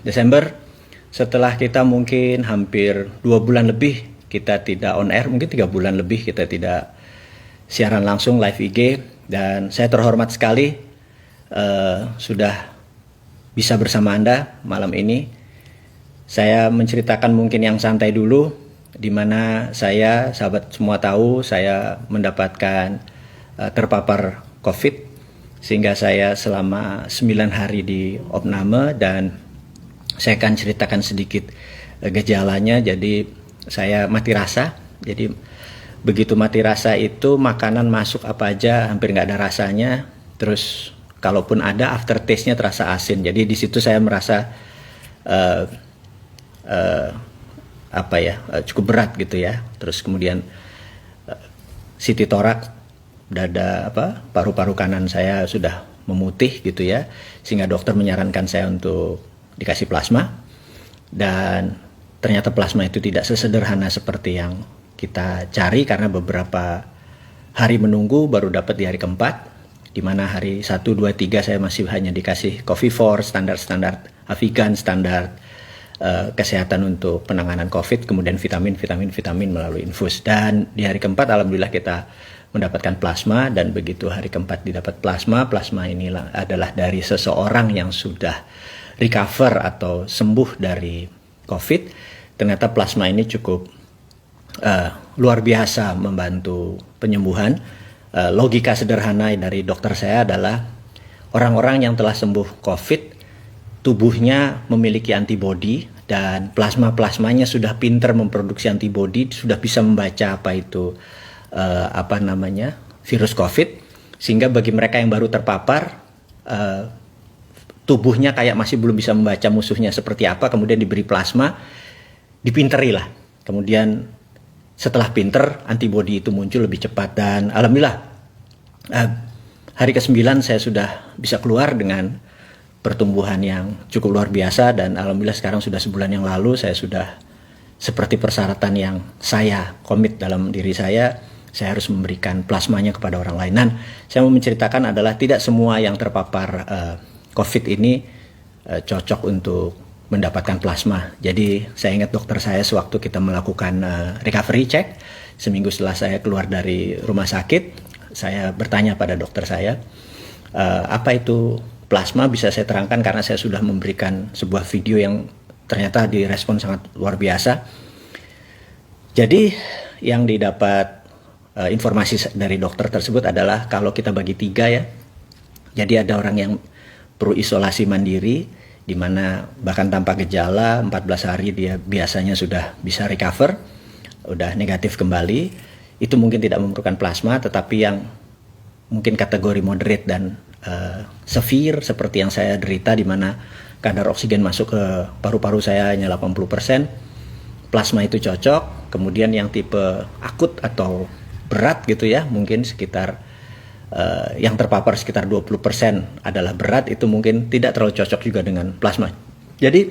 Desember, setelah kita mungkin hampir 2 bulan lebih kita tidak on air, mungkin 3 bulan lebih kita tidak siaran langsung live IG, dan saya terhormat sekali sudah bisa bersama Anda malam ini. Saya menceritakan mungkin yang santai dulu, di mana saya, sahabat semua tahu, saya mendapatkan terpapar COVID, sehingga saya selama 9 hari di opname, dan saya akan ceritakan sedikit gejalanya. Jadi saya mati rasa. Jadi begitu mati rasa itu makanan masuk apa aja hampir nggak ada rasanya. Terus kalaupun ada, aftertaste-nya terasa asin. Jadi di situ saya merasa cukup berat gitu ya. Terus kemudian CT thorax, dada paru-paru kanan saya sudah memutih gitu ya, sehingga dokter menyarankan saya untuk dikasih plasma, dan ternyata plasma itu tidak sesederhana seperti yang kita cari, karena beberapa hari menunggu baru dapat di hari keempat, di mana hari 1, 2, 3 saya masih hanya dikasih Covivor, standar Avigan, standar kesehatan untuk penanganan COVID, kemudian vitamin melalui infus. Dan di hari keempat alhamdulillah kita mendapatkan plasma, dan begitu hari keempat didapat plasma inilah adalah dari seseorang yang sudah recover atau sembuh dari COVID. Ternyata plasma ini cukup luar biasa membantu penyembuhan. Logika sederhana dari dokter saya adalah orang-orang yang telah sembuh COVID, tubuhnya memiliki antibodi, dan plasmanya sudah pinter memproduksi antibodi, sudah bisa membaca apa itu virus COVID, sehingga bagi mereka yang baru terpapar, tubuhnya kayak masih belum bisa membaca musuhnya seperti apa, kemudian diberi plasma, dipinteri lah. Kemudian setelah pinter, antibodi itu muncul lebih cepat, dan alhamdulillah hari ke-9 saya sudah bisa keluar dengan pertumbuhan yang cukup luar biasa, dan alhamdulillah sekarang sudah sebulan yang lalu saya sudah seperti persyaratan yang saya komit dalam diri saya harus memberikan plasmanya kepada orang lain. Dan saya mau menceritakan adalah tidak semua yang terpapar COVID ini cocok untuk mendapatkan plasma. Jadi saya ingat dokter saya sewaktu kita melakukan recovery check, seminggu setelah saya keluar dari rumah sakit, saya bertanya pada dokter saya, apa itu plasma? Bisa saya terangkan karena saya sudah memberikan sebuah video yang ternyata direspon sangat luar biasa. Jadi yang didapat informasi dari dokter tersebut adalah kalau kita bagi 3 ya, jadi ada orang yang perlu isolasi mandiri, di mana bahkan tanpa gejala 14 hari dia biasanya sudah bisa recover, udah negatif kembali. Itu mungkin tidak memerlukan plasma, tetapi yang mungkin kategori moderate dan severe seperti yang saya derita, di mana kadar oksigen masuk ke paru-paru saya hanya 80%, plasma itu cocok. Kemudian yang tipe akut atau berat gitu ya, mungkin sekitar yang terpapar sekitar 20% adalah berat, itu mungkin tidak terlalu cocok juga dengan plasma. Jadi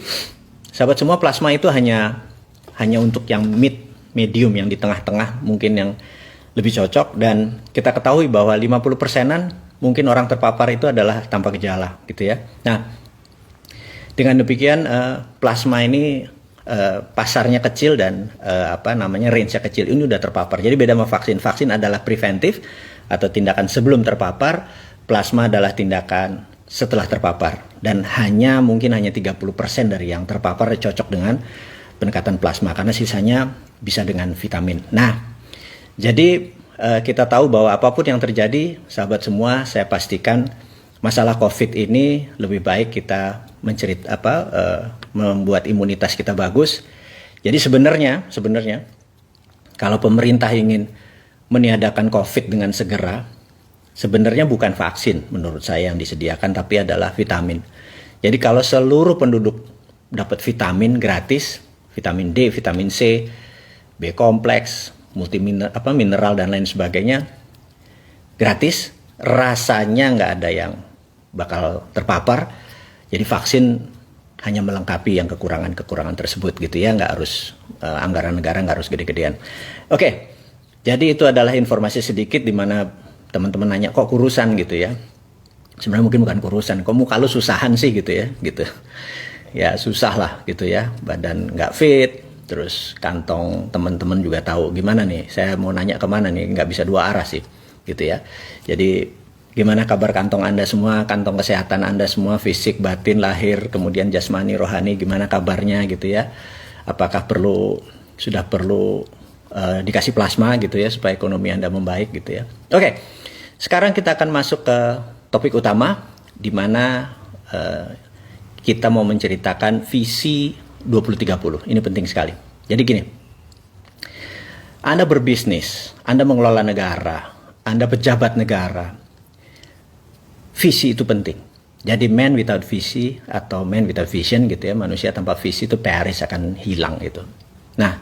sahabat semua, plasma itu hanya untuk yang medium, yang di tengah-tengah mungkin yang lebih cocok. Dan kita ketahui bahwa 50%-an mungkin orang terpapar itu adalah tanpa gejala gitu ya. Nah, dengan demikian plasma ini pasarnya kecil dan range-nya kecil, ini udah terpapar. Jadi beda sama vaksin. Vaksin adalah preventif atau tindakan sebelum terpapar, plasma adalah tindakan setelah terpapar, dan mungkin hanya 30% dari yang terpapar cocok dengan pendekatan plasma, karena sisanya bisa dengan vitamin. Nah, jadi kita tahu bahwa apapun yang terjadi, sahabat semua, saya pastikan masalah COVID ini lebih baik kita membuat imunitas kita bagus. Jadi sebenarnya kalau pemerintah ingin meniadakan COVID dengan segera, sebenarnya bukan vaksin menurut saya yang disediakan, tapi adalah vitamin. Jadi kalau seluruh penduduk dapat vitamin gratis, vitamin D, vitamin C, B kompleks, mineral dan lain sebagainya gratis, rasanya nggak ada yang bakal terpapar. Jadi vaksin hanya melengkapi yang kekurangan tersebut gitu ya, nggak harus anggaran negara nggak harus gede-gedean. Oke. Jadi itu adalah informasi sedikit, di mana teman-teman nanya kok kurusan gitu ya. Sebenarnya mungkin bukan kurusan, kok muka lu susahan sih gitu ya, gitu. ya susah lah gitu ya, badan nggak fit, terus kantong teman-teman juga tahu gimana nih, saya mau nanya kemana nih, nggak bisa dua arah sih gitu ya. Jadi gimana kabar kantong Anda semua, kantong kesehatan Anda semua, fisik, batin, lahir, kemudian jasmani, rohani, gimana kabarnya gitu ya. Apakah sudah perlu dikasih plasma gitu ya supaya ekonomi Anda membaik gitu ya. Oke, sekarang kita akan masuk ke topik utama di mana kita mau menceritakan visi 2030. Ini penting sekali. Jadi gini, Anda berbisnis, Anda mengelola negara, Anda pejabat negara, visi itu penting. Jadi man without visi atau man without vision gitu ya, manusia tanpa visi itu Paris akan hilang gitu. Nah,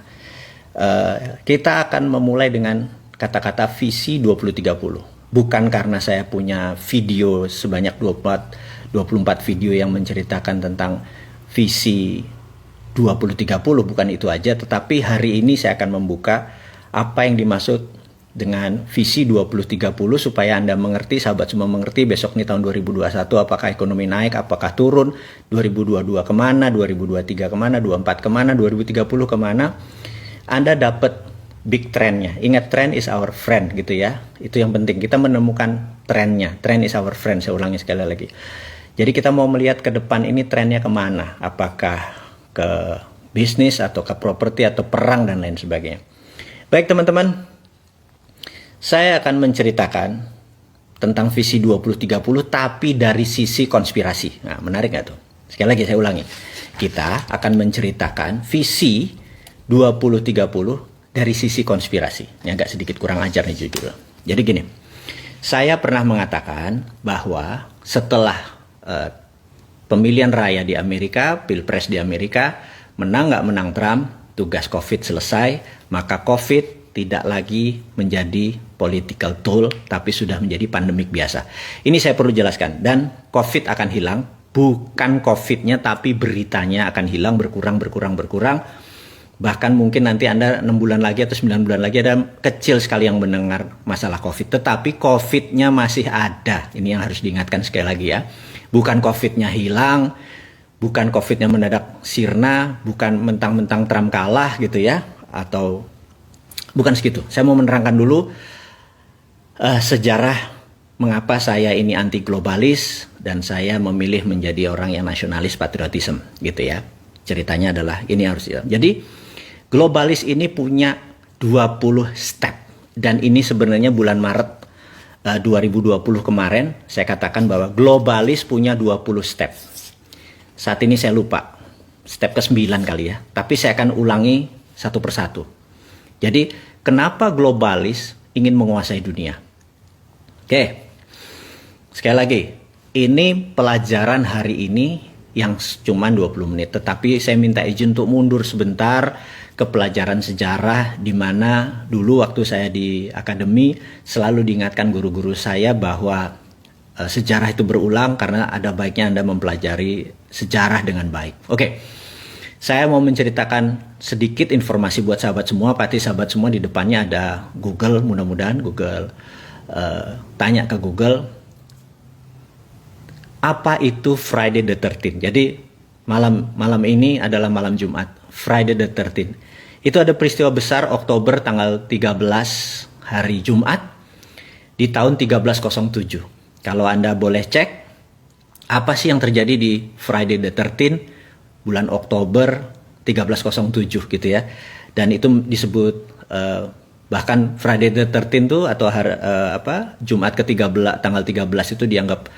kita akan memulai dengan kata-kata visi 2030. Bukan karena saya punya video sebanyak 24 video yang menceritakan tentang visi 2030, bukan itu aja, tetapi hari ini saya akan membuka apa yang dimaksud dengan visi 2030 supaya Anda mengerti, sahabat semua mengerti, besok nih tahun 2021 apakah ekonomi naik, apakah turun, 2022 kemana, 2023 kemana, 2024 kemana, 2030 kemana, Anda dapat big trendnya. Ingat, trend is our friend gitu ya, itu yang penting, kita menemukan trendnya. Trend is our friend, saya ulangi sekali lagi. Jadi kita mau melihat ke depan ini trennya kemana, apakah ke bisnis atau ke properti atau perang dan lain sebagainya. Baik teman-teman, saya akan menceritakan tentang visi 2030 tapi dari sisi konspirasi. Nah, menarik nggak tuh? Sekali lagi saya ulangi, kita akan menceritakan visi 2030 dari sisi konspirasi. Ini agak sedikit kurang ajar nih jujur. Jadi gini, saya pernah mengatakan bahwa setelah pemilihan raya di Amerika, pilpres di Amerika, menang nggak menang Trump, tugas COVID selesai, maka COVID tidak lagi menjadi political tool, tapi sudah menjadi pandemik biasa. Ini saya perlu jelaskan, dan COVID akan hilang, bukan COVID-nya, tapi beritanya akan hilang, berkurang. Bahkan mungkin nanti Anda 6 bulan lagi atau 9 bulan lagi ada kecil sekali yang mendengar masalah COVID, tetapi COVID-nya masih ada. Ini yang harus diingatkan sekali lagi ya. Bukan COVID-nya hilang, bukan COVID-nya mendadak sirna, bukan mentang-mentang Trump kalah gitu ya, atau bukan segitu. Saya mau menerangkan dulu sejarah mengapa saya ini anti globalis dan saya memilih menjadi orang yang nasionalis patriotisme gitu ya. Ceritanya adalah ini harus ya. Jadi globalis ini punya 20 step, dan ini sebenarnya bulan Maret 2020 kemarin saya katakan bahwa globalis punya 20 step. Saat ini saya lupa step ke-9 kali ya, tapi saya akan ulangi satu persatu. Jadi kenapa globalis ingin menguasai dunia? Oke, sekali lagi, ini pelajaran hari ini yang cuma 20 menit, tetapi saya minta izin untuk mundur sebentar ke pelajaran sejarah, di mana dulu waktu saya di akademi selalu diingatkan guru-guru saya bahwa sejarah itu berulang karena ada baiknya Anda mempelajari sejarah dengan baik. Oke, saya mau menceritakan sedikit informasi buat sahabat semua. Pasti sahabat semua di depannya ada Google, mudah-mudahan Google, tanya ke Google, apa itu Friday the 13th? Jadi malam ini adalah malam Jumat, Friday the 13th. Itu ada peristiwa besar Oktober tanggal 13 hari Jumat di tahun 1307. Kalau Anda boleh cek, apa sih yang terjadi di Friday the 13th bulan Oktober 1307 gitu ya. Dan itu disebut bahkan Friday the 13th tuh atau Jumat ke-13 tanggal 13 itu dianggap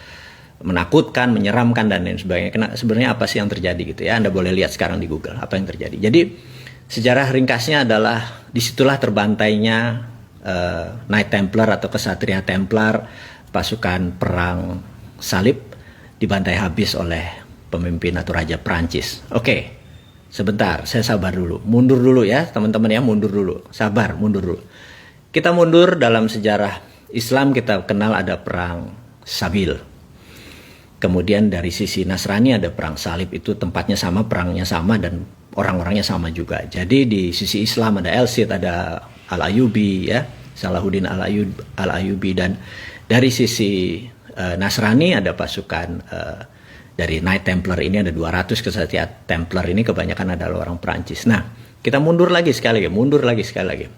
menakutkan, menyeramkan dan lain sebagainya. Sebenarnya apa sih yang terjadi gitu ya? Anda boleh lihat sekarang di Google apa yang terjadi. Jadi sejarah ringkasnya adalah disitulah terbantainya Knight Templar atau Kesatria Templar, pasukan perang salib, dibantai habis oleh pemimpin atau raja Prancis. Oke, sebentar, saya sabar dulu, mundur dulu ya teman-teman ya, mundur dulu, sabar, mundur dulu. Kita mundur dalam sejarah Islam, kita kenal ada perang Sabil. Kemudian dari sisi Nasrani ada perang salib, itu tempatnya sama, perangnya sama, dan orang-orangnya sama juga. Jadi di sisi Islam ada El-Cid, ada Al-Ayyubi ya, Salahuddin Al-Ayyubi, dan dari sisi Nasrani ada pasukan dari Knight Templar ini ada 200 kesatria Templar ini kebanyakan adalah orang Perancis. Nah, kita mundur lagi sekali lagi.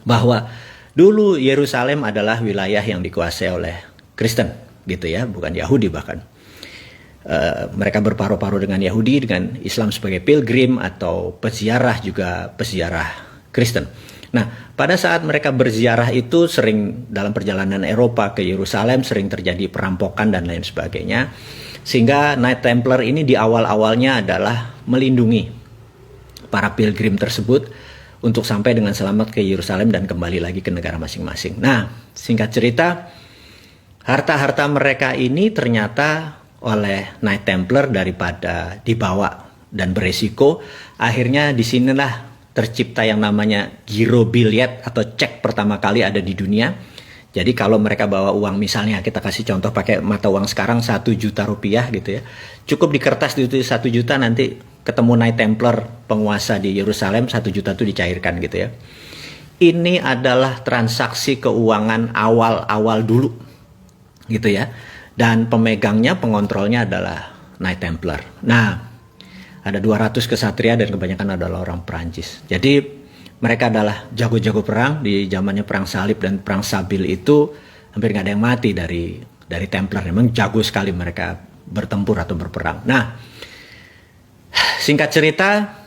Bahwa dulu Yerusalem adalah wilayah yang dikuasai oleh Kristen, gitu ya, bukan Yahudi bahkan. Mereka berparu-paru dengan Yahudi, dengan Islam sebagai pilgrim atau peziarah, juga peziarah Kristen. Nah, pada saat mereka berziarah itu sering dalam perjalanan Eropa ke Yerusalem sering terjadi perampokan dan lain sebagainya. Sehingga Knight Templar ini di awal-awalnya adalah melindungi para pilgrim tersebut untuk sampai dengan selamat ke Yerusalem dan kembali lagi ke negara masing-masing. Nah, singkat cerita, harta-harta mereka ini ternyata oleh Knight Templar daripada dibawa dan beresiko, akhirnya disinilah tercipta yang namanya giro billiet atau cek pertama kali ada di dunia. Jadi kalau mereka bawa uang, misalnya kita kasih contoh pakai mata uang sekarang 1 juta rupiah gitu ya, cukup di kertas itu 1 juta, nanti ketemu Knight Templar penguasa di Yerusalem, 1 juta itu dicairkan gitu ya. Ini adalah transaksi keuangan awal-awal dulu gitu ya. Dan pemegangnya, pengontrolnya adalah Knight Templar. Nah, ada 200 kesatria dan kebanyakan adalah orang Perancis. Jadi mereka adalah jago-jago perang. Di zamannya perang salib dan perang Sabil itu hampir nggak ada yang mati dari Templar. Memang jago sekali mereka bertempur atau berperang. Nah, singkat cerita,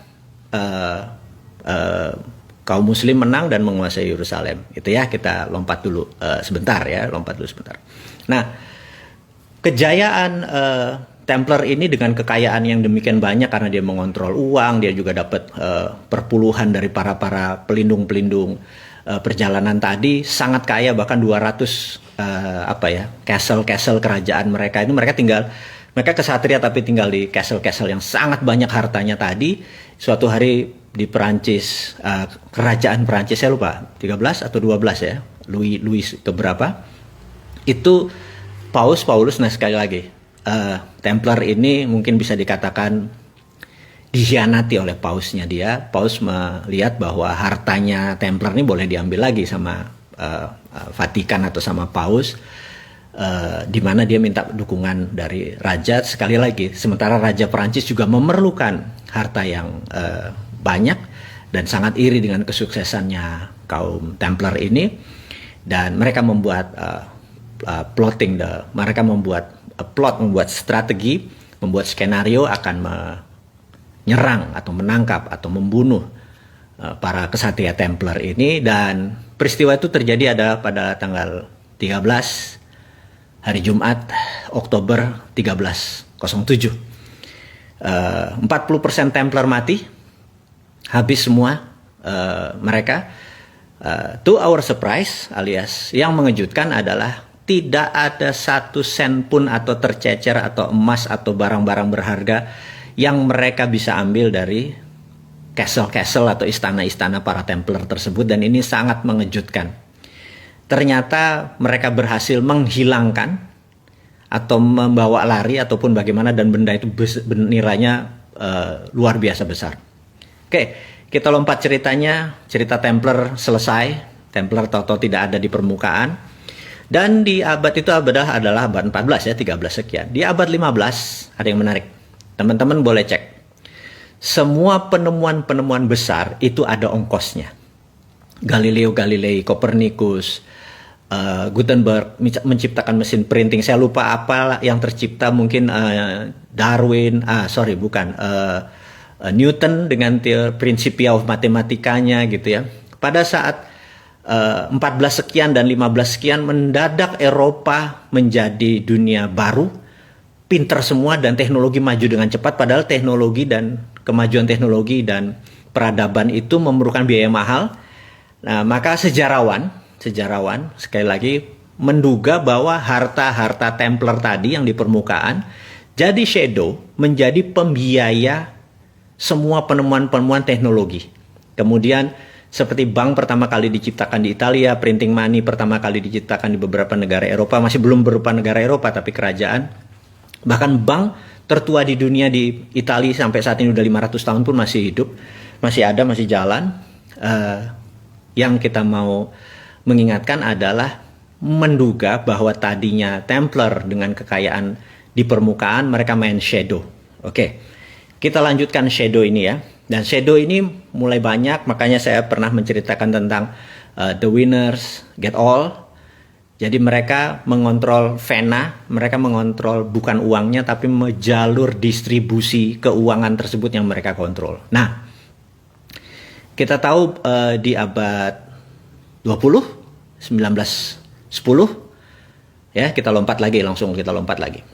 kaum Muslim menang dan menguasai Yerusalem. Itu ya, kita lompat dulu sebentar. Nah, kejayaan Templar ini dengan kekayaan yang demikian banyak karena dia mengontrol uang, dia juga dapat perpuluhan dari para pelindung-pelindung perjalanan tadi, sangat kaya, bahkan 200 castle kerajaan mereka ini, mereka kesatria tapi tinggal di castle yang sangat banyak hartanya tadi. Suatu hari di Perancis, kerajaan Perancis saya lupa 13 atau 12 ya, Louis keberapa, itu Paulus, nah sekali lagi, Templar ini mungkin bisa dikatakan dikhianati oleh pausnya dia. Paus melihat bahwa hartanya Templar ini boleh diambil lagi sama Vatikan atau sama Paus, di mana dia minta dukungan dari raja. Sekali lagi, sementara Raja Perancis juga memerlukan harta yang banyak dan sangat iri dengan kesuksesannya kaum Templar ini, dan mereka membuat mereka membuat strategi, membuat skenario akan menyerang atau menangkap atau membunuh para kesatria Templar ini. Dan peristiwa itu terjadi pada tanggal 13 hari Jumat Oktober 1307. 40% Templar mati, habis semua mereka. To our surprise, alias yang mengejutkan adalah tidak ada 1 sen pun atau tercecer atau emas atau barang-barang berharga yang mereka bisa ambil dari castle atau istana-istana para Templar tersebut. Dan ini sangat mengejutkan. Ternyata mereka berhasil menghilangkan atau membawa lari ataupun bagaimana, dan benda itu nilainya luar biasa besar. Oke, kita lompat ceritanya. Cerita Templar selesai. Templar tahu-tahu tidak ada di permukaan. Dan di abad itu adalah abad 14 ya, 13 sekian. Di abad 15 ada yang menarik. Teman-teman boleh cek. Semua penemuan-penemuan besar itu ada ongkosnya. Galileo Galilei, Copernicus, Gutenberg menciptakan mesin printing. Saya lupa apa yang tercipta, mungkin Darwin, Newton dengan Principia of Mathematicanya gitu ya. Pada saat 14 sekian dan 15 sekian, mendadak Eropa menjadi dunia baru, pinter semua dan teknologi maju dengan cepat. Padahal teknologi dan kemajuan teknologi dan peradaban itu memerlukan biaya mahal. Nah, maka sejarawan sekali lagi menduga bahwa harta-harta Templar tadi yang di permukaan jadi shadow, menjadi pembiaya semua penemuan-penemuan teknologi. Kemudian seperti bank pertama kali diciptakan di Italia, printing money pertama kali diciptakan di beberapa negara Eropa, masih belum berupa negara Eropa tapi kerajaan. Bahkan bank tertua di dunia di Italia sampai saat ini udah 500 tahun pun masih hidup, masih ada, masih jalan. Yang kita mau mengingatkan adalah menduga bahwa tadinya Templar dengan kekayaan di permukaan, mereka main shadow. Oke, kita lanjutkan shadow ini ya. Dan shadow ini mulai banyak, makanya saya pernah menceritakan tentang the winners get all. Jadi mereka mengontrol vena, mereka mengontrol bukan uangnya, tapi jalur distribusi keuangan tersebut yang mereka kontrol. Nah, kita tahu di abad 20, 1910, ya kita lompat lagi, langsung kita lompat lagi.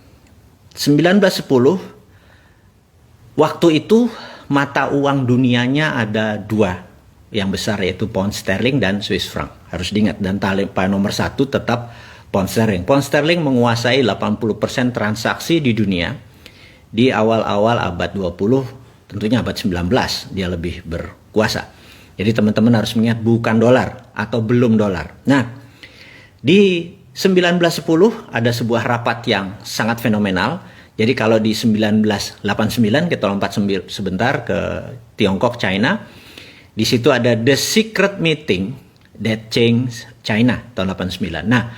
1910, waktu itu mata uang dunianya ada dua yang besar, yaitu pound sterling dan Swiss franc. Harus diingat, dan nomor satu tetap pound sterling. Pound sterling menguasai 80% transaksi di dunia di awal-awal abad 20, tentunya abad 19 dia lebih berkuasa. Jadi teman-teman harus mengingat bukan dolar atau belum dolar. Nah, di 1910 ada sebuah rapat yang sangat fenomenal. Jadi kalau di 1989 kita lompat sebentar ke Tiongkok, China. Di situ ada The Secret Meeting That Changed China tahun 89. Nah,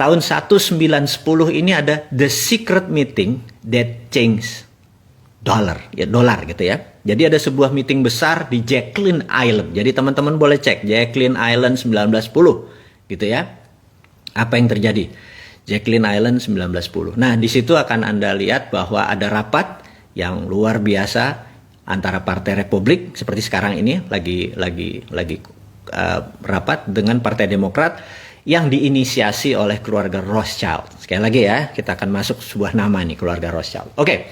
tahun 1910 ini ada The Secret Meeting That Changed Dollar, ya dolar gitu ya. Jadi ada sebuah meeting besar di Jacqueline Island. Jadi teman-teman boleh cek Jacqueline Island 1910 gitu ya. Apa yang terjadi? Jacqueline Island 1910. Nah, di situ akan Anda lihat bahwa ada rapat yang luar biasa antara Partai Republik seperti sekarang ini lagi rapat dengan Partai Demokrat yang diinisiasi oleh keluarga Rothschild. Sekali lagi ya, kita akan masuk sebuah nama nih, keluarga Rothschild. Oke.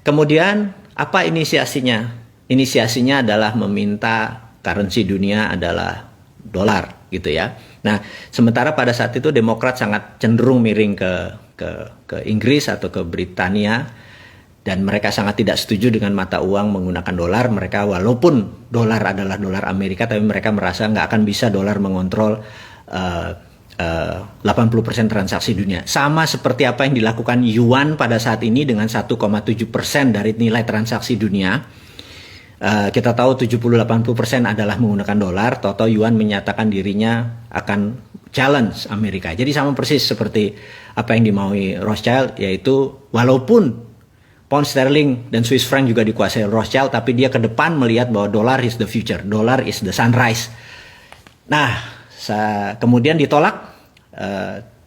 Kemudian apa inisiasinya? Inisiasinya adalah meminta currency dunia adalah dolar gitu ya. Nah, sementara pada saat itu Demokrat sangat cenderung miring ke Inggris atau ke Britania. Dan mereka sangat tidak setuju dengan mata uang menggunakan dolar. Mereka walaupun dolar adalah dolar Amerika, tapi mereka merasa nggak akan bisa dolar mengontrol 80% transaksi dunia. Sama seperti apa yang dilakukan yuan pada saat ini dengan 1,7% dari nilai transaksi dunia. Kita tahu 70-80% adalah menggunakan dolar. Toto yuan menyatakan dirinya akan challenge Amerika. Jadi sama persis seperti apa yang dimaui Rothschild, yaitu walaupun pound sterling dan Swiss franc juga dikuasai Rothschild, tapi dia ke depan melihat bahwa dolar is the future, dolar is the sunrise. Nah, kemudian ditolak,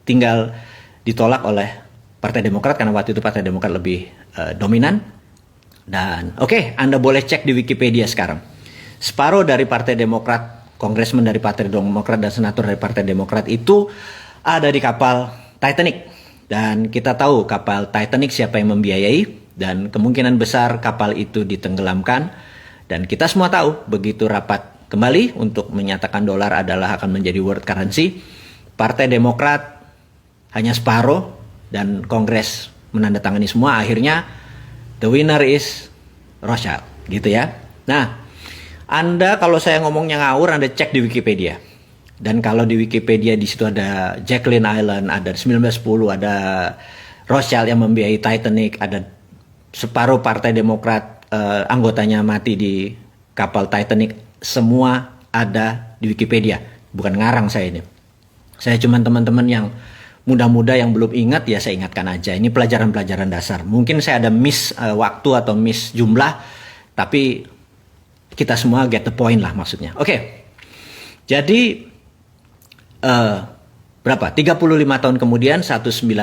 tinggal ditolak oleh Partai Demokrat karena waktu itu Partai Demokrat lebih dominan. Dan oke, Anda boleh cek di Wikipedia sekarang. Separuh dari Partai Demokrat, kongresmen dari Partai Demokrat dan senator dari Partai Demokrat itu ada di kapal Titanic. Dan kita tahu kapal Titanic siapa yang membiayai. Dan kemungkinan besar kapal itu ditenggelamkan. Dan kita semua tahu begitu rapat kembali untuk menyatakan dolar adalah akan menjadi world currency, Partai Demokrat hanya separuh dan Kongres menandatangani semua. Akhirnya the winner is Rothschild gitu ya. Nah, Anda kalau saya ngomongnya ngawur, Anda cek di Wikipedia. Dan kalau di Wikipedia di situ ada Jacqueline Island, ada 1910, ada Rothschild yang membiayai Titanic, ada separuh Partai Demokrat anggotanya mati di kapal Titanic, semua ada di Wikipedia. Bukan ngarang saya ini. Saya cuma teman-teman yang muda-muda yang belum ingat, ya saya ingatkan aja. Ini pelajaran-pelajaran dasar. Mungkin saya ada miss waktu atau miss jumlah, tapi kita semua get the point lah maksudnya. Oke. Jadi berapa? 35 tahun kemudian 1945